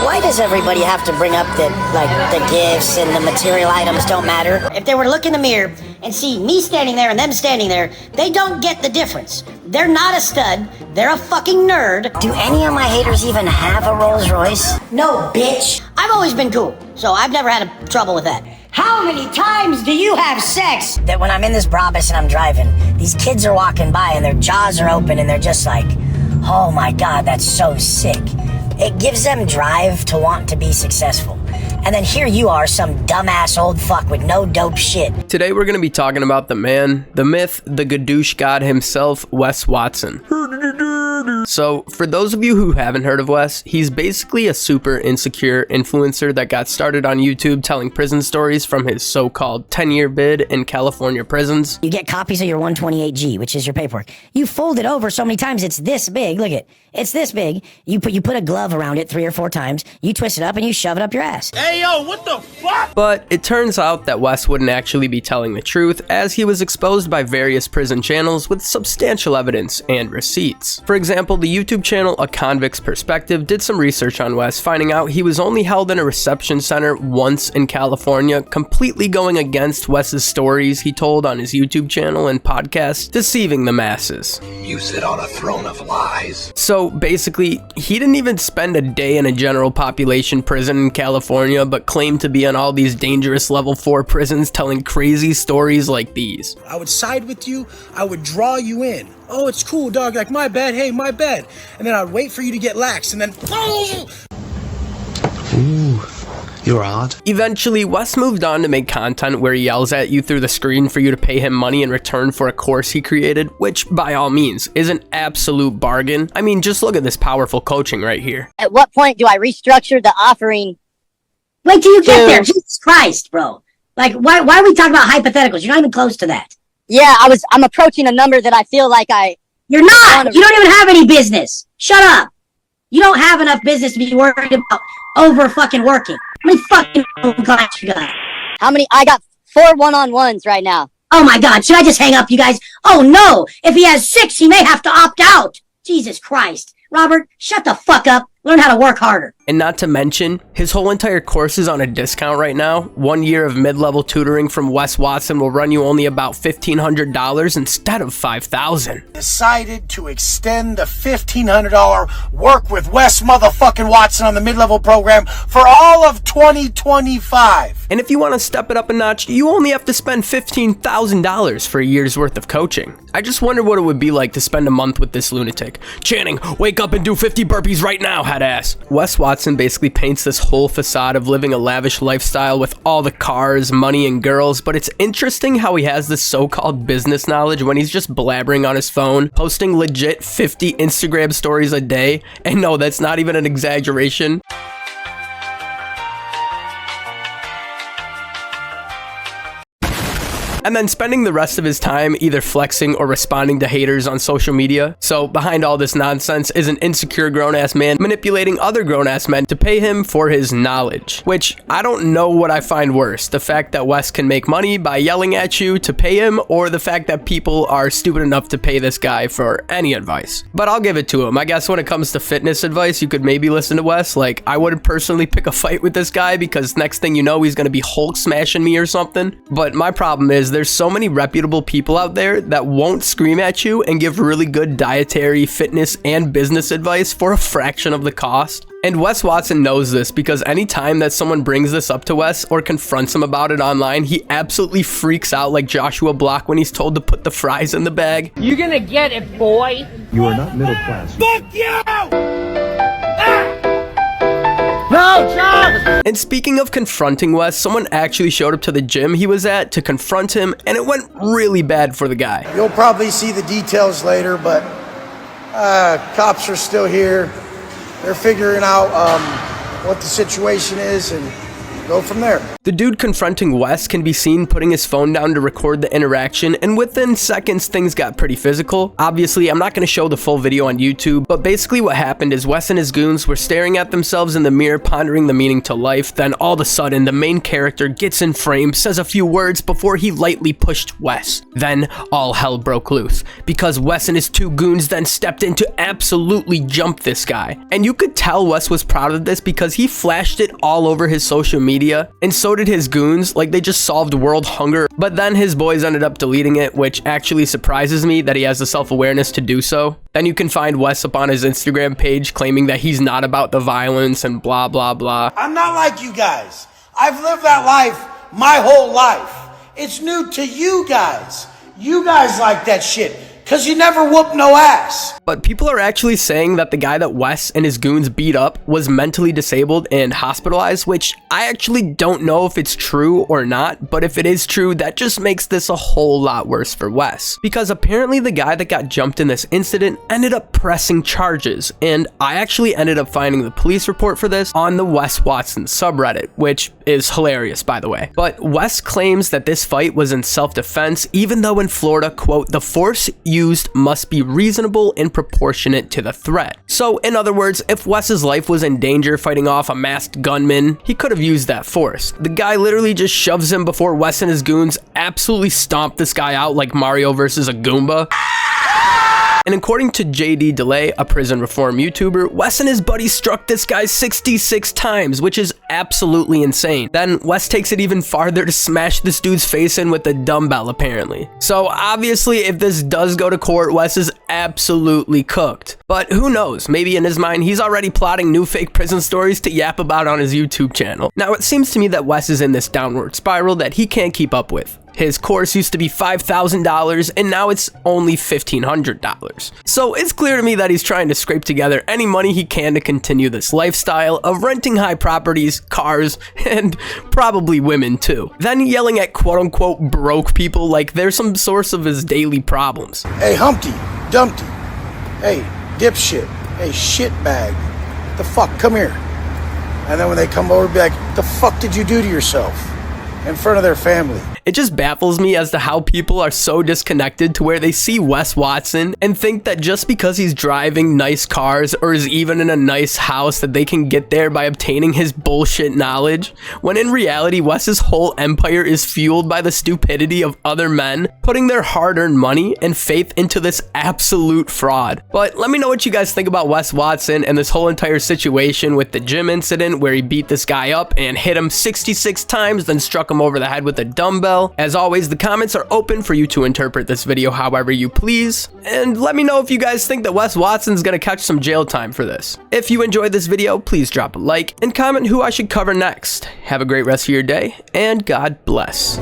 Why does everybody have to bring up that, like, the gifts and the material items don't matter? If they were to look in the mirror and see me standing there and them standing there, they don't get the difference. They're not a stud. They're a fucking nerd. Do any of my haters even have a Rolls Royce? No, bitch. I've always been cool, so I've never had trouble with that. How many times do you have sex? That when I'm in this Brabus and I'm driving, these kids are walking by and their jaws are open and they're just like, oh my God, that's so sick. It gives them drive to want to be successful. And then here you are, some dumbass old fuck with no dope shit. Today we're going to be talking about the man, the myth, the gadoosh god himself, Wes Watson. So, for those of you who haven't heard of Wes, he's basically a super insecure influencer that got started on YouTube telling prison stories from his so-called 10-year bid in California prisons. You get copies of your 128G, which is your paperwork. You fold it over so many times it's this big. Look at it. It's this big. You put a glove around it 3 or 4 times. You twist it up and you shove it up your ass. Hey, yo, what the fuck? But it turns out that Wes wouldn't actually be telling the truth, as he was exposed by various prison channels with substantial evidence and receipts. For example, the YouTube channel A Convict's Perspective did some research on Wes, finding out he was only held in a reception center once in California, completely going against Wes's stories he told on his YouTube channel and podcast, deceiving the masses. You sit on a throne of lies. So basically, he didn't even spend a day in a general population prison in California, but claimed to be on all these dangerous level 4 prisons telling crazy stories like these. I would side with you, I would draw you in. Oh, it's cool, dog, like my bad, hey, my bad. And then I'd wait for you to get lax, and then... Ooh, you're odd. Eventually, Wes moved on to make content where he yells at you through the screen for you to pay him money in return for a course he created, which, by all means, is an absolute bargain. I mean, just look at this powerful coaching right here. At what point do I restructure the offering? Wait till you get there. Jesus Christ, bro. Like, why are we talking about hypotheticals? You're not even close to that. Yeah, I'm approaching a number that I feel like You're not! You don't even have any business! Shut up! You don't have enough business to be worried about over fucking working. How many fucking clients you got? How many? I got 4 one-on-ones right now. Oh my God, should I just hang up, you guys? Oh no! If he has 6, he may have to opt out! Jesus Christ. Robert, shut the fuck up. Learn how to work harder. And not to mention, his whole entire course is on a discount right now. 1 year of mid-level tutoring from Wes Watson will run you only about $1,500 instead of $5,000. Decided to extend the $1,500 work with Wes motherfucking Watson on the mid-level program for all of 2025. And if you want to step it up a notch, you only have to spend $15,000 for a year's worth of coaching. I just wonder what it would be like to spend a month with this lunatic. Channing, wake up and do 50 burpees right now, head ass. Wes Watson basically paints this whole facade of living a lavish lifestyle with all the cars, money, and girls, but it's interesting how he has this so-called business knowledge when he's just blabbering on his phone, posting legit 50 Instagram stories a day. And no, that's not even an exaggeration. And then spending the rest of his time either flexing or responding to haters on social media. So behind all this nonsense is an insecure grown-ass man manipulating other grown-ass men to pay him for his knowledge. Which, I don't know what I find worse, the fact that Wes can make money by yelling at you to pay him, or the fact that people are stupid enough to pay this guy for any advice. But I'll give it to him. I guess when it comes to fitness advice, you could maybe listen to Wes. Like, I wouldn't personally pick a fight with this guy because next thing you know, he's gonna be Hulk smashing me or something. But my problem is there's so many reputable people out there that won't scream at you and give really good dietary, fitness, and business advice for a fraction of the cost. And Wes Watson knows this because anytime that someone brings this up to Wes or confronts him about it online, he absolutely freaks out like Joshua Block when he's told to put the fries in the bag. You're gonna get it, boy. You are not middle class. Fuck you! No, Charles! And speaking of confronting Wes, someone actually showed up to the gym he was at to confront him, and it went really bad for the guy. You'll probably see the details later, but cops are still here. They're figuring out what the situation is, and Go from there. The dude confronting Wes can be seen putting his phone down to record the interaction, and within seconds things got pretty physical. Obviously, I'm not going to show the full video on YouTube, but basically what happened is Wes and his goons were staring at themselves in the mirror, pondering the meaning to life. Then all of a sudden, the main character gets in frame, says a few words before he lightly pushed Wes. Then all hell broke loose, because Wes and his two goons then stepped in to absolutely jump this guy. And you could tell Wes was proud of this because he flashed it all over his social media, and so did his goons, like they just solved world hunger. But then his boys ended up deleting it, which actually surprises me that he has the self-awareness to do so. Then you can find Wes up on his Instagram page claiming that he's not about the violence and blah blah blah. I'm not like you guys. I've lived that life my whole life. It's new to you guys. You guys like that shit, because you never whoop no ass. But people are actually saying that the guy that Wes and his goons beat up was mentally disabled and hospitalized, which I actually don't know if it's true or not, but if it is true, that just makes this a whole lot worse for Wes. Because apparently the guy that got jumped in this incident ended up pressing charges, and I actually ended up finding the police report for this on the Wes Watson subreddit, which is hilarious by the way. But Wes claims that this fight was in self-defense, even though in Florida, quote, the force used must be reasonable and proportionate to the threat. So in other words, if Wes's life was in danger fighting off a masked gunman, he could have used that force. The guy literally just shoves him before Wes and his goons absolutely stomp this guy out like Mario versus a Goomba. And according to JD Delay, a prison reform YouTuber, Wes and his buddies struck this guy 66 times, which is absolutely insane. Then Wes takes it even farther to smash this dude's face in with a dumbbell apparently. So obviously if this does go to court, Wes is absolutely cooked. But who knows, maybe in his mind he's already plotting new fake prison stories to yap about on his YouTube channel. Now it seems to me that Wes is in this downward spiral that he can't keep up with. His course used to be $5,000 and now it's only $1,500. So it's clear to me that he's trying to scrape together any money he can to continue this lifestyle of renting high properties, cars, and probably women too. Then yelling at quote unquote broke people like they're some source of his daily problems. Hey, Humpty, Dumpty. Hey, dipshit. Hey, shitbag. The fuck, come here. And then when they come over, be like, the fuck did you do to yourself? In front of their family. It just baffles me as to how people are so disconnected to where they see Wes Watson and think that just because he's driving nice cars or is even in a nice house that they can get there by obtaining his bullshit knowledge, when in reality Wes's whole empire is fueled by the stupidity of other men putting their hard-earned money and faith into this absolute fraud. But let me know what you guys think about Wes Watson and this whole entire situation with the gym incident where he beat this guy up and hit him 66 times, then struck him over the head with a dumbbell. As always, the comments are open for you to interpret this video however you please, and let me know if you guys think that Wes Watson's gonna catch some jail time for this. If you enjoyed this video, please drop a like and comment who I should cover next. Have a great rest of your day, and God bless.